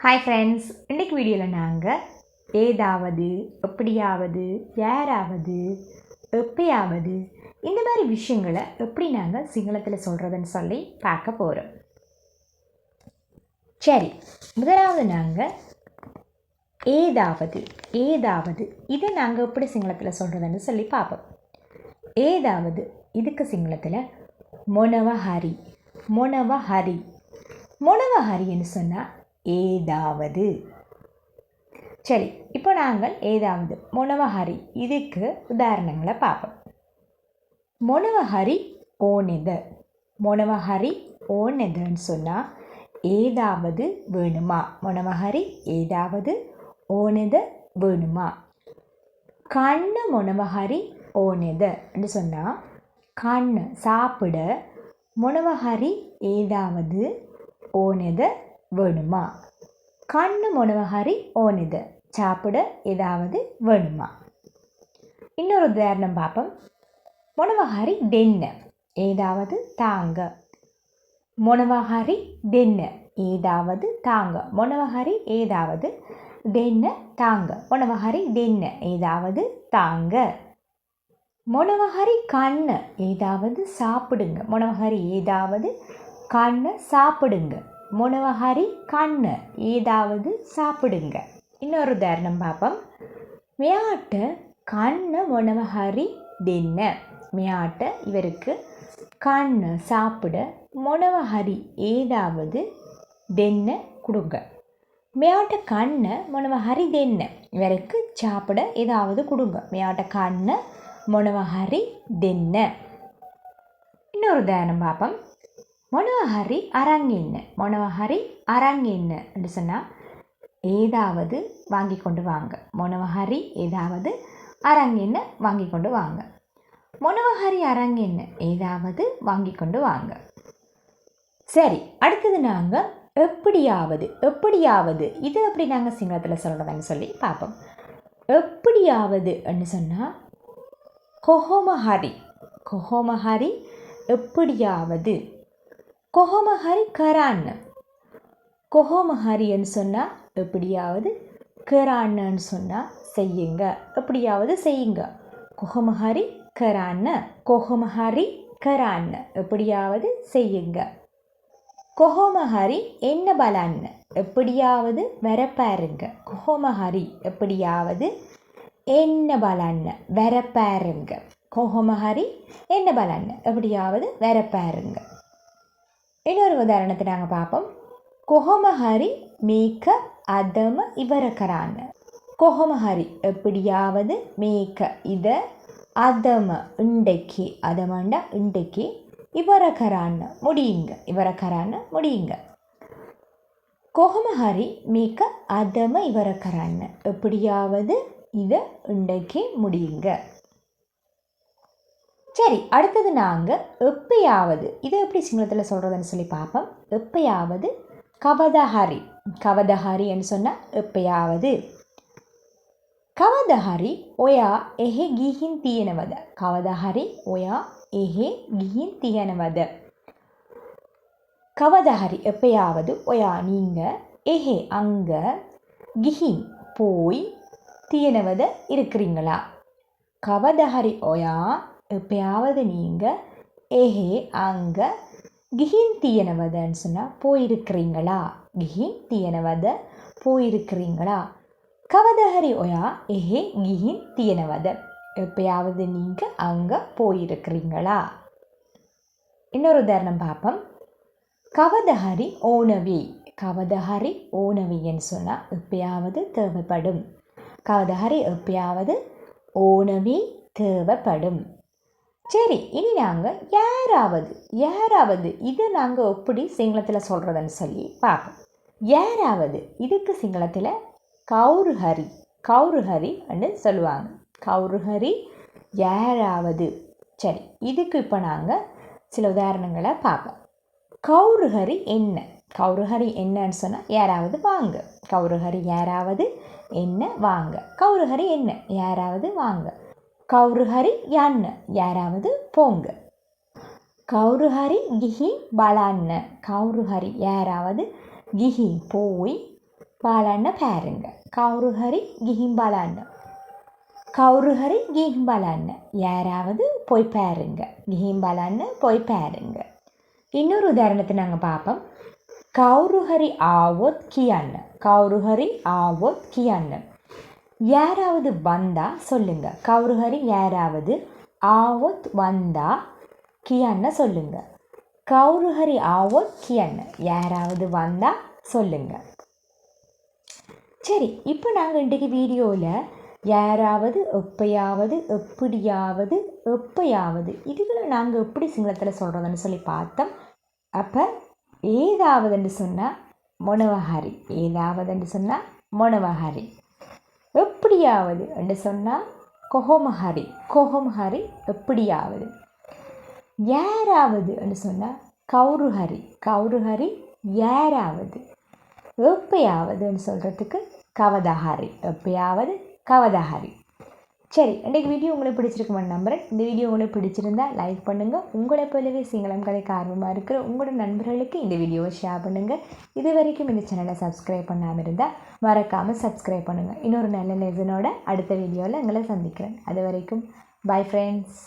Hi friends, இன்றைக்கு வீடியோவில் நாங்கள் ஏதாவது, எப்படியாவது, யாராவது, எப்பயாவது இந்த மாதிரி விஷயங்களை எப்படி நாங்கள் சிங்களத்தில் சொல்கிறதுன்னு சொல்லி பார்க்க போகிறோம். சரி, முதலாவது நாங்கள் ஏதாவது இதை நாங்கள் எப்படி சிங்களத்தில் சொல்கிறதுன்னு சொல்லி பார்ப்போம். ஏதாவது இதுக்கு சிங்களத்தில் மொனவஹரி மொனவஹரின்னு சொன்னால் ஏதாவது. சரி, இப்போ நாங்கள் ஏதாவது மொனவஹரி இதுக்கு உதாரணங்களை பார்ப்போம். மொனவஹரி ஓனெதுன்னு சொன்னால் ஏதாவது வேணுமா. மொனவஹரி ஏதாவது ஓனெது வேணுமா. கண்ணு மொனவஹரி ஓனெதுன்னு சொன்னால் கண்ணு சாப்பிட மொனவஹரி ஏதாவது ஓனெது வேணுமா. கண்ணு மொனவஹரி ஓனெது சாப்பிட ஏதாவது வேணுமா. இன்னொரு உதாரணம் பார்ப்போம். மொனவஹரி தென்ன ஏதாவது தாங்க. மொனவஹரி தென்ன ஏதாவது தாங்க. மொனவஹரி ஏதாவது தென்ன தாங்க. மொனவஹரி தென்ன ஏதாவது தாங்க. மொனவஹரி கண்ணு ஏதாவது சாப்பிடுங்க. மொனவஹரி ஏதாவது கண்ணு சாப்பிடுங்க. மொனவஹரி கண்ணு ஏதாவது சாப்பிடுங்க. இன்னொரு உதாரணம் பார்ப்போம். மியாட்ட கண்ணு மொனவஹரி தென்ன. மியாட்ட இவருக்கு கண்ணு சாப்பிட மொனவஹரி ஏதாவது தென்ன கொடுங்க. மியாட்ட கண்ணு மொனவஹரி தென்ன இவருக்கு சாப்பிட ஏதாவது கொடுங்க. மியாட்ட கண்ணு மொனவஹரி தென்ன. இன்னொரு உதாரணம் பார்ப்போம். மொனவஹரி அரங்கென்ன என்று சொன்னால் ஏதாவது வாங்கி கொண்டு வாங்க. மொனவஹரி ஏதாவது அரங்கென்ன வாங்கி கொண்டு வாங்க. மொனவஹரி அரங்கென்ன ஏதாவது வாங்கி கொண்டு வாங்க. சரி, அடுத்தது நாங்கள் எப்படியாவது இது எப்படி நாங்கள் சிங்களத்தில் சொல்கிறதுன்னு சொல்லி பார்ப்போம். எப்படியாவதுன்னு சொன்னால் கொஹோமஹரி எப்படியாவது. கொஹோமஹரி கரான்னு. கொஹோமஹரின்னு சொன்னால் எப்படியாவது, கரான்னு சொன்னால் செய்யுங்க. எப்படியாவது செய்யுங்க. கொஹோமஹரி கரான்னு. கொஹோமஹரி கரான்னு எப்படியாவது செய்யுங்க. கொஹோமஹரி என்ன பலன்னு எப்படியாவது வர பாருங்க. கொஹோமஹரி எப்படியாவது என்ன பலன்னு வர பாருங்க. கொஹோமஹரி என்ன பலன்னு எப்படியாவது வர பாருங்க. இன்னொரு உதாரணத்தை நாங்கள் பார்ப்போம். கொஹோமஹரி மேக்க அதம இவரக்கரான்னு. கொஹோமஹரி எப்படியாவது மேக்க இதை அதம இன்றைக்கு அதமண்டா இன்றைக்கு இவரக்கரான்னு முடியுங்க. இவரக்கரான்னு முடியுங்க. கொஹோமஹரி மேக்க அதம இவரக்கரான்னு எப்படியாவது இதை இன்றைக்கு முடியுங்க. சரி, அடுத்தது நாங்கள் எப்பயாவது இதை எப்படி சிங்களத்தில் சொல்கிறதுன்னு சொல்லி பார்ப்போம். எப்பயாவது கவதஹரின்னு சொன்னால் எப்பயாவது. கவதஹரி ஒயா எஹே கிஹின் தீயனவத. கவதஹரி ஒயா எஹே கிஹின் தீயனவத. கவதஹரி எப்பயாவது ஒயா நீங்கள், எஹே அங்கே, கிஹின் போய், தீயனவத இருக்கிறீங்களா. கவதஹரி ஒயா எப்பயாவது நீங்கள், ஏஹே அங்கே, கிஹின் தீயனவதன்னு சொன்னால் போயிருக்கிறீங்களா. கிஹின் தீயனவத போயிருக்கிறீங்களா. கவதஹரி ஒயா ஏஹே கிஹின் தீயனவத எப்பயாவது நீங்கள் அங்கே போயிருக்கிறீங்களா. இன்னொரு உதாரணம் பார்ப்போம். கவதஹரி ஓனவின்னு சொன்னால் எப்பயாவது தேவைப்படும். கவதஹரி எப்பயாவது ஓனவி தேவைப்படும். சரி, இனி நாங்கள் யாராவது இது நாங்கள் எப்படி சிங்களத்தில் சொல்கிறதுன்னு சொல்லி பார்ப்போம். யாராவது இதுக்கு சிங்களத்தில் கௌருஹரின்னு சொல்லுவாங்க. கௌருஹரி யாராவது. சரி, இதுக்கு இப்போ நாங்கள் சில உதாரணங்களை பார்ப்போம். கௌருஹரி என்னன்னு சொன்னால் யாராவது வாங்க. கௌருஹரி யாராவது என்ன வாங்க. கௌருஹரி என்ன யாராவது வாங்க. கௌருஹரி யන්න யாராவது போங்க. கௌருஹரி கிஹி பலන්න. கௌருஹரி யாராவது கிஹி போய் බලන්න பாருங்க. කවුරු හරි ගිහින් බලන්න. කවුරු හරි ගිහින් බලන්න. யாராவது போய் பாருங்க. ගිහින් බලන්න போய் பாருங்க. இன்னொரு உதாரணத்தை நாங்கள் பார்ப்போம். කවුරු හරි ආවොත් කියන්න. කවුරු හරி ආවොත් කියන්න. யாராவது வந்தா சொல்லுங்க. கவுரு ஹரி யாராவது ஆவொத் வந்தா கியන්න சொல்லுங்க. கவுரு ஹரி ஆவொத் கியන්න. யாராவது வந்தா சொல்லுங்க. சரி, இப்போ நாங்கள் இன்றைக்கு வீடியோவில் யாராவது எப்பயாவது எப்படியாவது எப்பயாவது இதுகளை நாங்கள் எப்படி சிங்களத்தில் சொல்கிறதுன்னு சொல்லி பார்த்தோம். அப்போ ஏதாவதுன்னு சொன்னால் மொனவஹரி, ஏதாவதுன்னு சொன்னால் மொனவஹரி. எப்படியாவது என்று சொன்னால் கொஹோமஹரி, கொஹோமஹரி எப்படியாவது. யாராவது என்று சொன்னால் கவுருஹரி, கவுருஹரி யாராவது. எப்பயாவதுன்னு சொல்கிறதுக்கு கவதஹரி, எப்பயாவது கவதஹரி. சரி, இன்றைக்கு வீடியோ உங்களுக்கு பிடிச்சிருக்குமான்னு நம்புகிறேன். இந்த வீடியோ உங்களுக்கு பிடிச்சிருந்தா லைக் பண்ணுங்கள். உங்களை போலவே சிங்களம் கதைக்கு ஆர்வமாக இருக்கிற உங்களோட நண்பர்களுக்கு இந்த வீடியோவை ஷேர் பண்ணுங்கள். இது வரைக்கும் இந்த சேனலை சப்ஸ்கிரைப் பண்ணாமல் இருந்தால் மறக்காமல் சப்ஸ்கிரைப் பண்ணுங்கள். இன்னொரு நல்ல லெசனோட அடுத்த வீடியோவில் உங்களை சந்திக்கிறேன். அது வரைக்கும் பை ஃப்ரெண்ட்ஸ்.